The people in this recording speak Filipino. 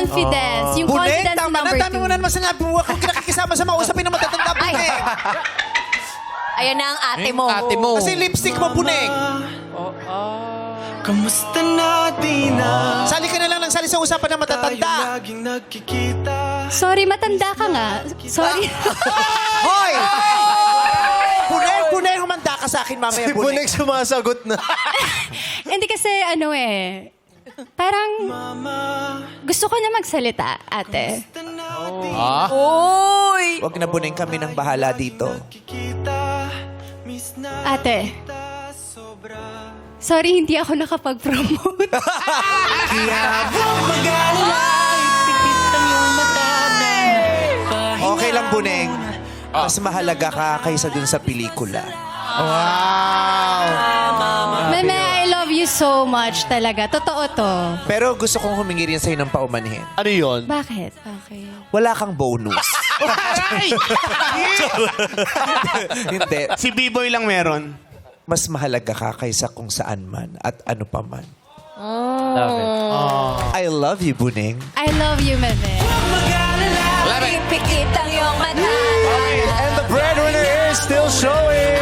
confidence. Yung Bunek, confidence tama na. number Dami mo 2. na naman sinabi. Huwag kang kinakikisama sa mausapin ng matatanda, Bunek. Ayan na ang ate mo. Ate mo. Kasi lipstick mo, Bunek. Kamusta na di na Sali ka na lang ng sali sa usapan ng matatanda. laging nagkikita. Sorry, matanda ka nga. Sorry. Hoy! Bunek, humanda ka sa akin mamaya, Si Bunek sumasagot na. Hindi kasi parang gusto ko na magsalita, ate. Uy! Huwag na, Bunek, kami nang bahala dito. Ate. Sorry, hindi ako nakapag-promote. Okay lang, Buneng. Mas mahalaga ka kaysa dun sa pelikula. Meme, I love you so much talaga. Totoo to. Pero gusto kong humingi rin sa'yo ng paumanhin. Ano yun? Bakit? Okay. Wala kang bonus. Hindi. Si B-Boy lang meron. Mas mahalaga ka kaysa kung saan man at ano pa man. I love you, Buneng. I love you, Meme. Pipikit ang iyong mata. And the breadwinner is still showing.